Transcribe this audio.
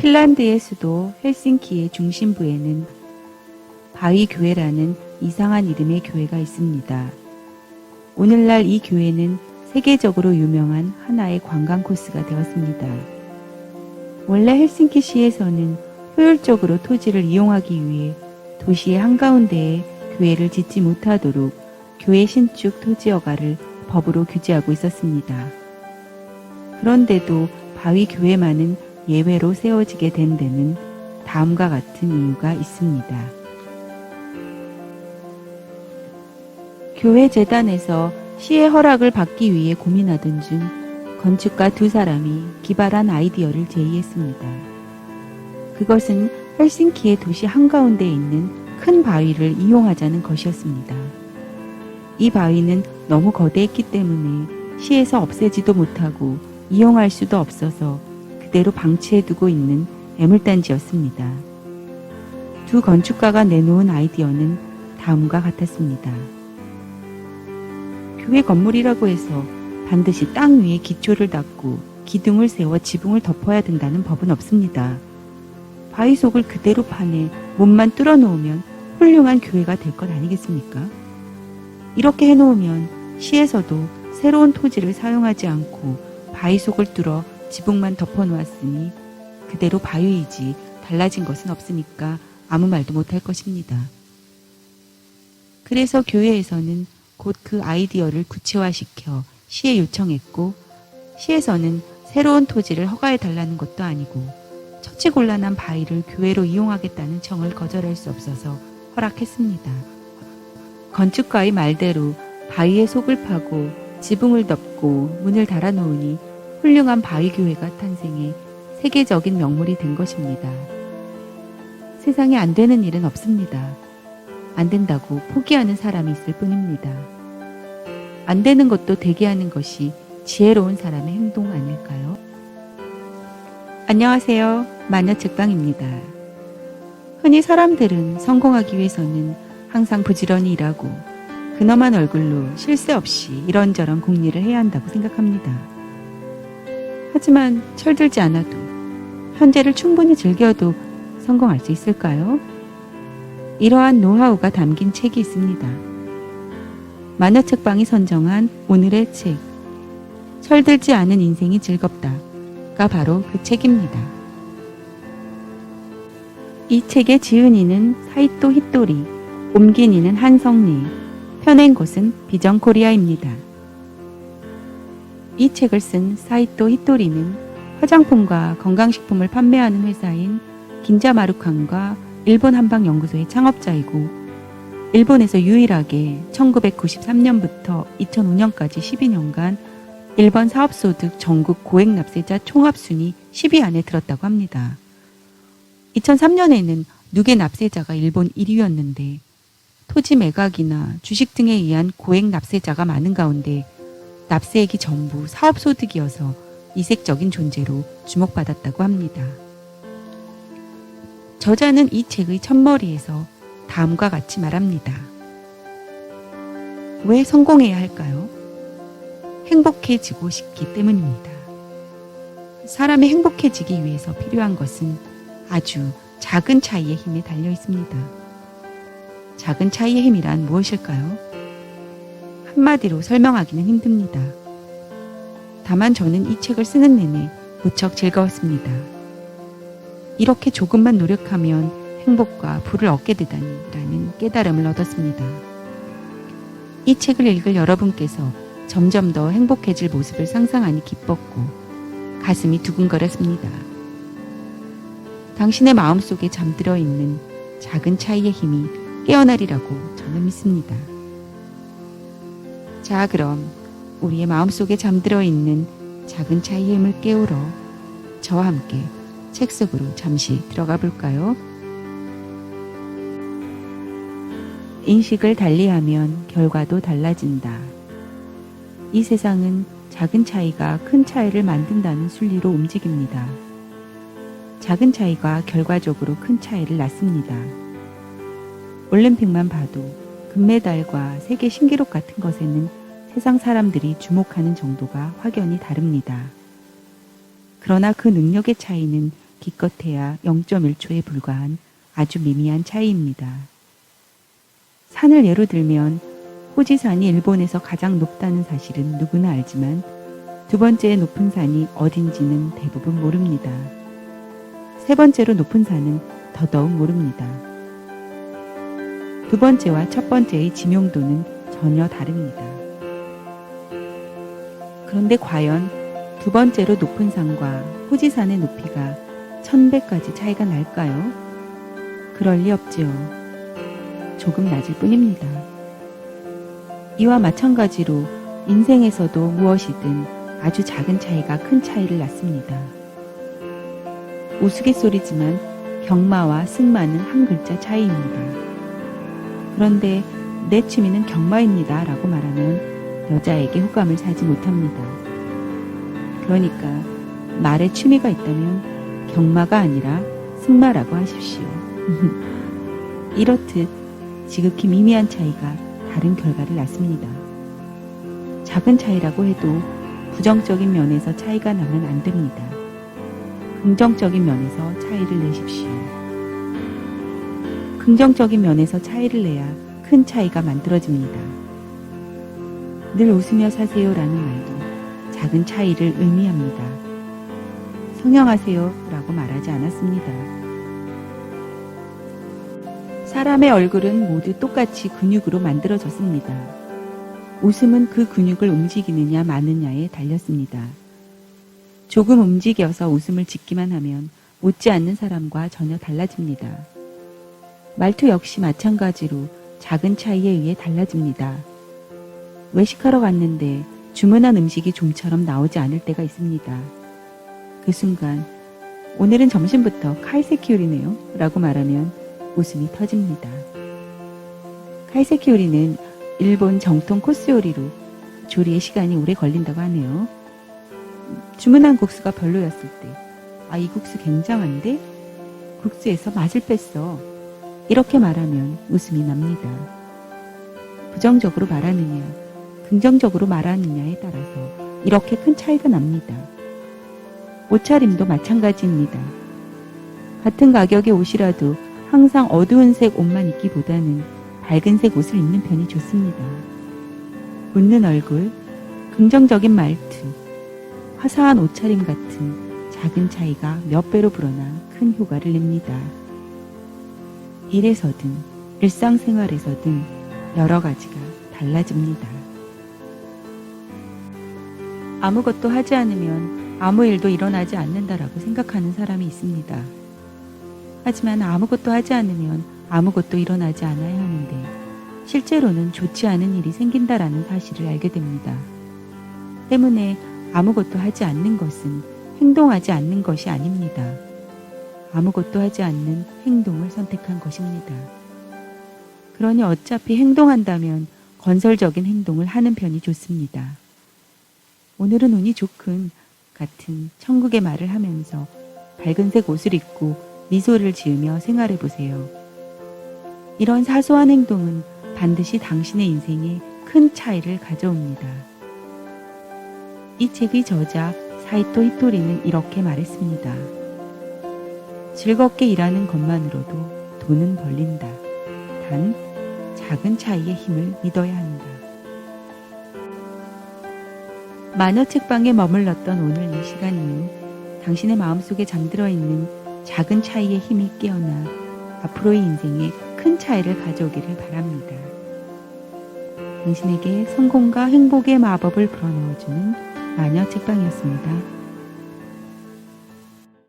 핀란드의 수도 헬싱키의 중심부에는 바위교회라는 이상한 이름의 교회가 있습니다. 오늘날 이 교회는 세계적으로 유명한 하나의 관광 코스가 되었습니다. 원래 헬싱키시에서는 효율적으로 토지를 이용하기 위해 도시의 한가운데에 교회를 짓지 못하도록 교회 신축 토지 허가를 법으로 규제하고 있었습니다. 그런데도 바위교회만은 예외로 세워지게 된 데는 다음과 같은 이유가 있습니다. 교회 재단에서 시의 허락을 받기 위해 고민하던 중 건축가 두 사람이 기발한 아이디어를 제의했습니다. 그것은 헬싱키의 도시 한가운데에 있는 큰 바위를 이용하자는 것이었습니다. 이 바위는 너무 거대했기 때문에 시에서 없애지도 못하고 이용할 수도 없어서 그대로 방치해두고 있는 애물단지였습니다. 두 건축가가 내놓은 아이디어는 다음과 같았습니다. 교회 건물이라고 해서 반드시 땅 위에 기초를 닦고 기둥을 세워 지붕을 덮어야 된다는 법은 없습니다. 바위 속을 그대로 파내 몸만 뚫어 놓으면 훌륭한 교회가 될 것 아니겠습니까? 이렇게 해놓으면 시에서도 새로운 토지를 사용하지 않고 바위 속을 뚫어 지붕만 덮어 놓았으니 그대로 바위이지 달라진 것은 없으니까 아무 말도 못할 것입니다. 그래서 교회에서는 곧 그 아이디어를 구체화시켜 시에 요청했고, 시에서는 새로운 토지를 허가해달라는 것도 아니고 처치곤란한 바위를 교회로 이용하겠다는 청을 거절할 수 없어서 허락했습니다. 건축가의 말대로 바위의 속을 파고 지붕을 덮고 문을 달아놓으니 훌륭한 바위교회가 탄생해 세계적인 명물이 된 것입니다. 세상에 안 되는 일은 없습니다. 안 된다고 포기하는 사람이 있을 뿐입니다. 안 되는 것도 되게 하는 것이 지혜로운 사람의 행동 아닐까요? 안녕하세요. 마녀책방입니다. 흔히 사람들은 성공하기 위해서는 항상 부지런히 일하고 근엄한 얼굴로 쉴 새 없이 이런저런 궁리를 해야 한다고 생각합니다. 하지만 철들지 않아도 현재를 충분히 즐겨도 성공할 수 있을까요? 이러한 노하우가 담긴 책이 있습니다. 마녀책방이 선정한 오늘의 책, 철들지 않은 인생이 즐겁다가 바로 그 책입니다. 이 책의 지은이는 사이토 히토리, 옮긴 이는 한성리, 펴낸 곳은 비전코리아입니다. 이 책을 쓴 사이토 히토리는 화장품과 건강식품을 판매하는 회사인 긴자마루칸과 일본 한방연구소의 창업자이고, 일본에서 유일하게 1993년부터 2005년까지 12년간 일본 사업소득 전국 고액납세자 총합순위 10위 안에 들었다고 합니다. 2003년에는 누계 납세자가 일본 1위였는데 토지 매각이나 주식 등에 의한 고액 납세자가 많은 가운데 납세액이 전부 사업소득이어서 이색적인 존재로 주목받았다고 합니다. 저자는 이 책의 첫머리에서 다음과 같이 말합니다. 왜 성공해야 할까요? 행복해지고 싶기 때문입니다. 사람이 행복해지기 위해서 필요한 것은 아주 작은 차이의 힘에 달려 있습니다. 작은 차이의 힘이란 무엇일까요? 한마디로 설명하기는 힘듭니다. 다만 저는 이 책을 쓰는 내내 무척 즐거웠습니다. 이렇게 조금만 노력하면 행복과 부를 얻게 되다니라는 깨달음을 얻었습니다. 이 책을 읽을 여러분께서 점점 더 행복해질 모습을 상상하니 기뻤고 가슴이 두근거렸습니다. 당신의 마음속에 잠들어 있는 작은 차이의 힘이 깨어나리라고 저는 믿습니다. 자, 그럼 우리의 마음속에 잠들어 있는 작은 차이의 힘을 깨우러 저와 함께 책 속으로 잠시 들어가 볼까요? 인식을 달리하면 결과도 달라진다. 이 세상은 작은 차이가 큰 차이를 만든다는 순리로 움직입니다. 작은 차이가 결과적으로 큰 차이를 낳습니다. 올림픽만 봐도 금메달과 세계 신기록 같은 것에는 세상 사람들이 주목하는 정도가 확연히 다릅니다. 그러나 그 능력의 차이는 기껏해야 0.1초에 불과한 아주 미미한 차이입니다. 산을 예로 들면 후지산이 일본에서 가장 높다는 사실은 누구나 알지만 두 번째 높은 산이 어딘지는 대부분 모릅니다. 세 번째로 높은 산은 더더욱 모릅니다. 두 번째와 첫 번째의 지명도는 전혀 다릅니다. 그런데 과연 두 번째로 높은 산과 후지산의 높이가 1000배까지 차이가 날까요? 그럴 리 없지요. 조금 낮을 뿐입니다. 이와 마찬가지로 인생에서도 무엇이든 아주 작은 차이가 큰 차이를 낳습니다. 우스갯소리지만 경마와 승마는 한 글자 차이입니다. 그런데 내 취미는 경마입니다 라고 말하면 여자에게 호감을 사지 못합니다. 그러니까 말에 취미가 있다면 경마가 아니라 승마라고 하십시오. 이렇듯 지극히 미미한 차이가 다른 결과를 낳습니다. 작은 차이라고 해도 부정적인 면에서 차이가 나면 안 됩니다. 긍정적인 면에서 차이를 내십시오. 긍정적인 면에서 차이를 내야 큰 차이가 만들어집니다. 늘 웃으며 사세요라는 말도 작은 차이를 의미합니다. 성형하세요 라고 말하지 않았습니다. 사람의 얼굴은 모두 똑같이 근육으로 만들어졌습니다. 웃음은 그 근육을 움직이느냐 마느냐에 달렸습니다. 조금 움직여서 웃음을 짓기만 하면 웃지 않는 사람과 전혀 달라집니다. 말투 역시 마찬가지로 작은 차이에 의해 달라집니다. 외식하러 갔는데 주문한 음식이 좀처럼 나오지 않을 때가 있습니다. 그 순간 오늘은 점심부터 카이세키 요리네요 라고 말하면 웃음이 터집니다. 카이세키 요리는 일본 정통 코스 요리로 조리에 시간이 오래 걸린다고 하네요. 주문한 국수가 별로였을 때 이 국수 굉장한데? 국수에서 맛을 뺐어. 이렇게 말하면 웃음이 납니다. 부정적으로 말하느냐 긍정적으로 말하느냐에 따라서 이렇게 큰 차이가 납니다. 옷차림도 마찬가지입니다. 같은 가격의 옷이라도 항상 어두운 색 옷만 입기보다는 밝은 색 옷을 입는 편이 좋습니다. 웃는 얼굴, 긍정적인 말투, 화사한 옷차림 같은 작은 차이가 몇 배로 불어나 큰 효과를 냅니다. 일에서든 일상생활에서든 여러 가지가 달라집니다. 아무것도 하지 않으면 아무 일도 일어나지 않는다라고 생각하는 사람이 있습니다. 하지만 아무것도 하지 않으면 아무것도 일어나지 않아야 하는데 실제로는 좋지 않은 일이 생긴다라는 사실을 알게 됩니다. 때문에 아무것도 하지 않는 것은 행동하지 않는 것이 아닙니다. 아무것도 하지 않는 행동을 선택한 것입니다. 그러니 어차피 행동한다면 건설적인 행동을 하는 편이 좋습니다. 오늘은 운이 좋군 같은 천국의 말을 하면서 밝은색 옷을 입고 미소를 지으며 생활해 보세요. 이런 사소한 행동은 반드시 당신의 인생에 큰 차이를 가져옵니다. 이 책의 저자 사이토 히토리는 이렇게 말했습니다. 즐겁게 일하는 것만으로도 돈은 벌린다. 단 작은 차이의 힘을 믿어야 한다. 마녀 책방에 머물렀던 오늘 이 시간은 당신의 마음속에 잠들어 있는 작은 차이의 힘이 깨어나 앞으로의 인생에 큰 차이를 가져오기를 바랍니다. 당신에게 성공과 행복의 마법을 불어넣어주는 마녀 책방이었습니다.